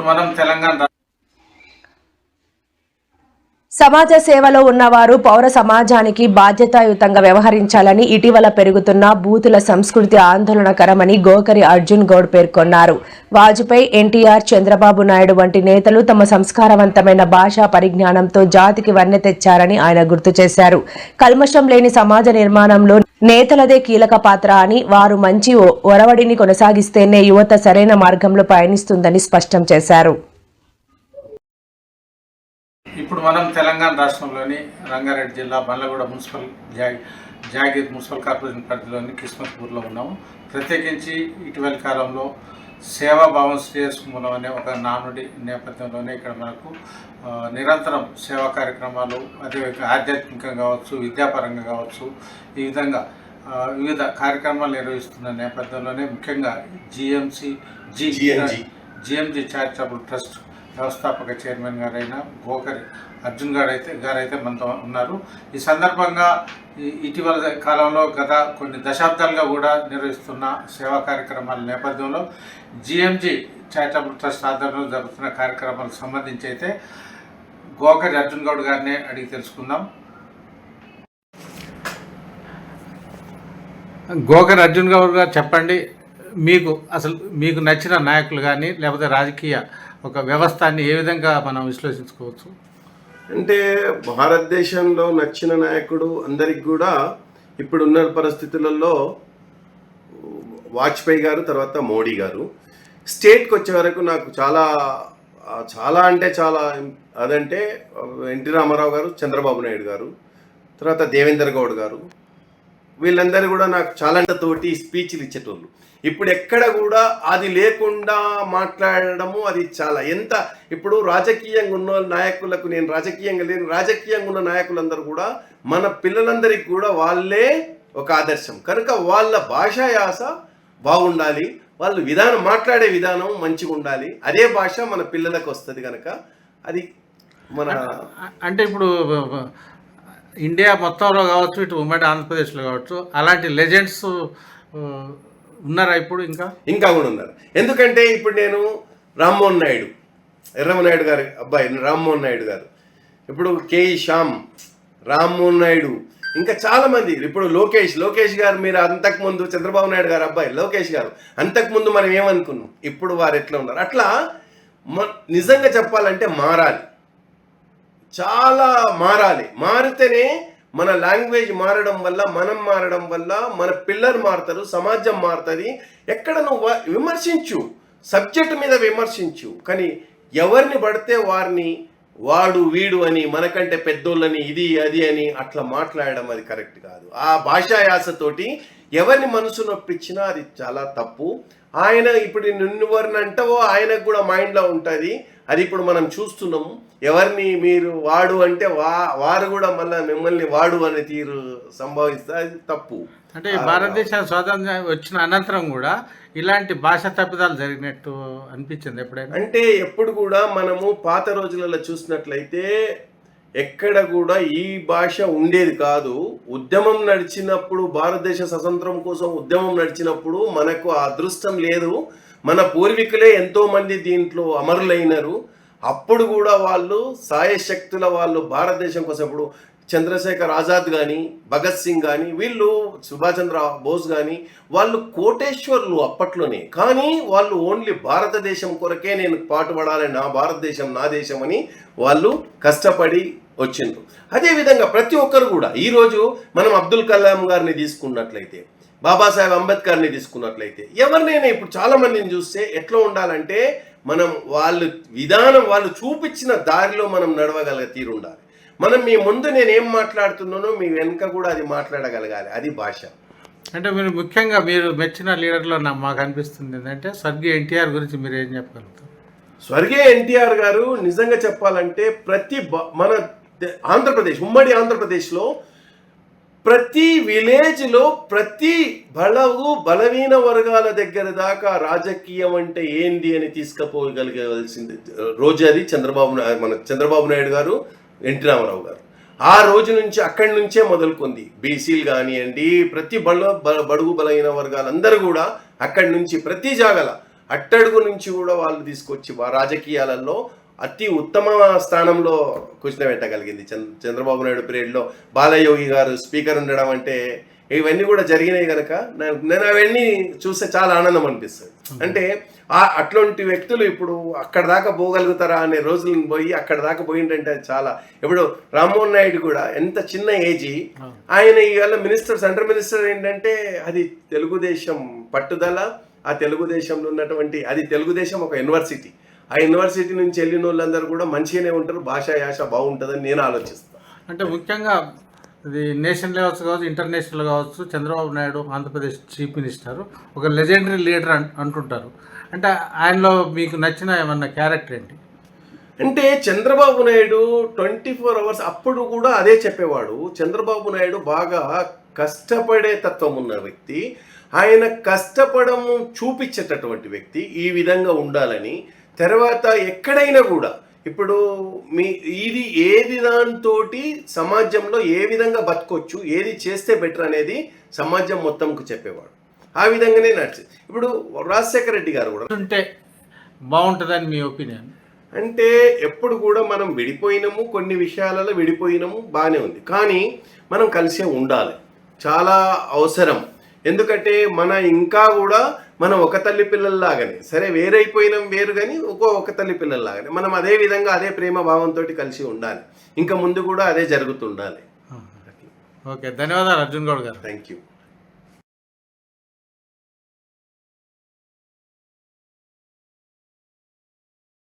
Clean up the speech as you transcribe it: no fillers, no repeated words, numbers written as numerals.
ఇప్పుడు మనం తెలంగాణ సమాజ సేవలో ఉన్నవారు పౌర సమాజానికి బాధ్యతాయుతంగా వ్యవహరించాలని ఇటీవల పెరుగుతున్న బూతుల సంస్కృతి ఆందోళనకరమని గోకరి అర్జున్ గౌడ్ పేర్కొన్నారు. వాజ్పేయి, ఎన్టీఆర్, చంద్రబాబు నాయుడు వంటి నేతలు తమ సంస్కారవంతమైన భాషా పరిజ్ఞానంతో జాతికి వన్నె తెచ్చారని ఆయన గుర్తు చేశారు. కల్మషం లేని సమాజ నిర్మాణంలో నేతలదే కీలక పాత్ర అని, వారు మంచి ఒరవడిని కొనసాగిస్తేనే యువత సరైన మార్గంలో పయనిస్తుందని స్పష్టం చేశారు. ఇప్పుడు మనం తెలంగాణ రాష్ట్రంలోని రంగారెడ్డి జిల్లా Bandlaguda municipal jagir municipal corporation పరిధిలోని కిస్మత్పూర్లో ఉన్నాము. ప్రత్యేకించి ఇటీవలి కాలంలో సేవాభావం శ్రేయస్మూలం అనే ఒక నానుడి నేపథ్యంలోనే ఇక్కడ మనకు నిరంతరం సేవా కార్యక్రమాలు, అదే ఆధ్యాత్మికంగా కావచ్చు, విద్యాపరంగా కావచ్చు, ఈ విధంగా వివిధ కార్యక్రమాలు నిర్వహిస్తున్న నేపథ్యంలోనే ముఖ్యంగా జిఎంజి చారిటబుల్ ట్రస్ట్ వ్యవస్థాపక చైర్మన్ గారైన గోకరి అర్జున్ గారైతే మనతో ఉన్నారు. ఈ సందర్భంగా ఇటీవల కాలంలో గత కొన్ని దశాబ్దాలుగా కూడా నిర్వహిస్తున్న సేవా కార్యక్రమాల నేపథ్యంలో జిఎంజి చారిటబుల్ ట్రస్ట్ ఆధ్వర్యంలో జరుగుతున్న కార్యక్రమాలకు సంబంధించి అయితే గోకరి అర్జున్ గౌడ్ గారిని అడిగి తెలుసుకుందాం. గోకరి అర్జున్ గౌడ్ గారు చెప్పండి, మీకు నచ్చిన నాయకులు కానీ లేకపోతే రాజకీయ ఒక వ్యవస్థని ఏ విధంగా మనం విశ్లేషించుకోవచ్చు? అంటే భారతదేశంలో నచ్చిన నాయకుడు అందరికి కూడా ఇప్పుడున్న పరిస్థితులలో వాజ్పేయి గారు, తర్వాత మోడీ గారు. స్టేట్కి వచ్చే వరకు నాకు చాలా అంటే చాలా అదంటే ఎన్టీ రామారావు గారు, చంద్రబాబు నాయుడు గారు, తర్వాత దేవేందర్ గౌడ్ గారు, వీళ్ళందరూ కూడా నాకు చాలా తోటి స్పీచ్లు ఇచ్చేటోళ్ళు. ఇప్పుడు ఎక్కడ కూడా అది లేకుండా మాట్లాడడము అది ఇప్పుడు రాజకీయంగా ఉన్న నాయకులకు, నేను రాజకీయంగా ఉన్న నాయకులందరూ కూడా మన పిల్లలందరికీ కూడా వాళ్ళే ఒక ఆదర్శం. కనుక వాళ్ళ భాషా యాస బాగుండాలి, వాళ్ళు మాట్లాడే విధానం మంచిగా ఉండాలి. అదే భాష మన పిల్లలకు వస్తుంది. కనుక అది అంటే ఇప్పుడు ఇండియా మొత్తంలో కావచ్చు, ఇటు ఉమ్మడి ఆంధ్రప్రదేశ్లో కావచ్చు, అలాంటి లెజెండ్స్ ఉన్నారా ఇప్పుడు? ఇంకా కూడా ఉన్నారు. ఎందుకంటే ఇప్పుడు నేను రామ్మోహన్ నాయుడు, ఎర్రమనాయుడు గారి అబ్బాయి రామ్మోహన్ నాయుడు గారు, ఇప్పుడు కేఈ శ్యామ్, రామ్మోహన్ నాయుడు, ఇంకా చాలా మంది. ఇప్పుడు లోకేష్ గారు, మీరు అంతకుముందు చంద్రబాబు నాయుడు గారు అబ్బాయి లోకేష్ గారు, అంతకుముందు మనం ఏమనుకున్నాం, ఇప్పుడు వారు ఎట్లా ఉన్నారు. అట్లా నిజంగా చెప్పాలంటే చాలా మారాలి. మారితేనే మన లాంగ్వేజ్ మారడం వల్ల, మనం మారడం వల్ల మన పిల్లలు మారుతారు, సమాజం మారుతుంది. ఎక్కడ నువ్వు విమర్శించు, సబ్జెక్టు మీద విమర్శించు, కానీ ఎవరిని పడితే వారిని వాడు వీడు అని, మనకంటే పెద్దోళ్ళని ఇది అది అని అట్లా మాట్లాడడం అది కరెక్ట్ కాదు. ఆ భాషా యాసతోటి ఎవరిని మనసు నొప్పించినా అది చాలా తప్పు. ఆయన ఇప్పుడు నిన్నువరిని అంటావో ఆయనకు కూడా మైండ్లో ఉంటుంది. అది ఇప్పుడు మనం చూస్తున్నాము. ఎవరిని మీరు వాడు అంటే వారు కూడా మళ్ళీ మిమ్మల్ని వాడు అనే తీరు సంభవిస్తే అది తప్పు. అంటే భారతదేశం స్వాతంత్రం వచ్చిన అనంతరం కూడా ఇలాంటి భాష తప్పిదాలు జరిగినట్టు అనిపించింది ఎప్పుడైనా? అంటే ఎప్పుడు కూడా మనము పాత రోజులలో చూసినట్లయితే ఎక్కడ కూడా ఈ భాష ఉండేది కాదు. ఉద్యమం నడిచినప్పుడు, భారతదేశ స్వతంత్రం కోసం ఉద్యమం నడిచినప్పుడు మనకు ఆ అదృష్టం లేదు. మన పూర్వీకులే ఎంతోమంది దీంట్లో అమరులైనరు. అప్పుడు కూడా వాళ్ళు సాయశక్తుల వాళ్ళు భారతదేశం కోసం, ఇప్పుడు చంద్రశేఖర్ ఆజాద్ కానీ, భగత్ సింగ్ కానీ, వీళ్ళు సుభాష్ చంద్ర బోస్ కానీ, వాళ్ళు కోటేశ్వర్లు అప్పట్లోనే. కానీ వాళ్ళు ఓన్లీ భారతదేశం కొరకే నేను పాటుపడాలి, నా భారతదేశం నా దేశం అని వాళ్ళు కష్టపడి వచ్చిండ్రు. అదేవిధంగా ప్రతి ఒక్కరు కూడా ఈరోజు మనం అబ్దుల్ కలాం గారిని తీసుకున్నట్లయితే, బాబాసాహెబ్ అంబేద్కర్ని తీసుకున్నట్లయితే, ఎవరినైనా ఇప్పుడు చాలా మందిని చూస్తే ఎట్లా ఉండాలంటే మనం వాళ్ళు చూపించిన దారిలో మనం నడవగలిగే తీరు ఉండాలి. మనం మీ ముందు నేనేం మాట్లాడుతున్నానో మీ వెనుక కూడా అది మాట్లాడగలగాలి. అది భాష. అంటే ముఖ్యంగా మీరు మెచ్చిన లీడర్లో మాకు అనిపిస్తుంది ఏంటంటే స్వర్గీయ ఎన్టీఆర్ గురించి మీరు ఏం చెప్పగలుగుతారు? స్వర్గీయ ఎన్టీఆర్ గారు నిజంగా చెప్పాలంటే మన ఆంధ్రప్రదేశ్, ఉమ్మడి ఆంధ్రప్రదేశ్లో ప్రతి విలేజ్లో ప్రతి బలహీన వర్గాల దగ్గర దాకా రాజకీయం అంటే ఏంది అని తీసుకుపోగలిగవలసింది రోజు అది మన చంద్రబాబు నాయుడు గారు, ఎన్టీ రామారావు గారు. ఆ రోజు నుంచి అక్కడి నుంచే మొదలుకుంది. బీసీలు కానివ్వండి, ప్రతి బడుగు బలహీన వర్గాలందరూ కూడా అక్కడి నుంచి ప్రతి జాగల అట్టడుగు నుంచి కూడా వాళ్ళు తీసుకొచ్చి రాజకీయాలలో అతి ఉత్తమ స్థానంలో కూర్చునబెట్టగలిగింది. చంద్రబాబు నాయుడు పీరియడ్లో బాలయోగి గారు స్పీకర్ ఉండడం అంటే ఇవన్నీ కూడా జరిగినాయి కనుక నేను అవన్నీ చూస్తే చాలా ఆనందం అనిపిస్తుంది. అంటే అట్లాంటి వ్యక్తులు ఇప్పుడు అక్కడ దాకా పోగలుగుతారా అనే రోజులను పోయి అక్కడ దాకా పోయిందంటే చాలా. ఇప్పుడు రామ్మోహన్ నాయుడు కూడా ఎంత చిన్న ఏజీ, ఆయన ఇవాళ మినిస్టర్, సెంట్రల్ మినిస్టర్ ఏంటంటే అది తెలుగుదేశం పట్టుదల. ఆ తెలుగుదేశంలో ఉన్నటువంటి అది తెలుగుదేశం ఒక యూనివర్సిటీ. ఆ యూనివర్సిటీ నుంచి వెళ్ళిన వాళ్ళందరూ కూడా మంచిగానే ఉంటారు, భాషా యాస బాగుంటుందని నేను ఆలోచిస్తాను. అంటే ముఖ్యంగా ఇది నేషనల్ లెవెల్స్ కావచ్చు, ఇంటర్నేషనల్ కావచ్చు, చంద్రబాబు నాయుడు ఆంధ్రప్రదేశ్ చీఫ్ మినిస్టర్ ఒక లెజెండరీ లీడర్ అంటుంటారు. అంటే ఆయనలో మీకు నచ్చిన ఏమన్నా క్యారెక్టర్ ఏంటి? అంటే చంద్రబాబు నాయుడు 24 hours అప్పుడు కూడా అదే చెప్పేవాడు. చంద్రబాబు నాయుడు బాగా కష్టపడే తత్వం ఉన్న వ్యక్తి. ఆయన కష్టపడము చూపించేటటువంటి వ్యక్తి, ఈ విధంగా ఉండాలని. తర్వాత ఎక్కడైనా కూడా ఇప్పుడు ఇది ఏది దాంతో సమాజంలో ఏ విధంగా బతకొచ్చు, ఏది చేస్తే బెటర్ అనేది సమాజం మొత్తంకు చెప్పేవాడు. ఆ విధంగానే నడిచింది. ఇప్పుడు రాజశేఖర రెడ్డి గారు కూడా ఉంటే బాగుంటుందని మీ ఒపీనియన్? అంటే ఎప్పుడు కూడా మనం విడిపోయినాము, కొన్ని విషయాలలో విడిపోయినాము, బాగానే ఉంది. కానీ మనం కలిసే ఉండాలి, చాలా అవసరం. ఎందుకంటే ఇంకా కూడా మనం ఒక తల్లి పిల్లల్లాగానే, సరే వేరైపోయినాం వేరు, కానీ ఒక తల్లి పిల్లల్లాగానే మనం అదే విధంగా అదే ప్రేమ భావంతో కలిసి ఉండాలి. ఇంకా ముందు కూడా అదే జరుగుతుండాలి. ఓకే, ధన్యవాదాలు అర్జున్ గౌడ్ గారు. Thank you.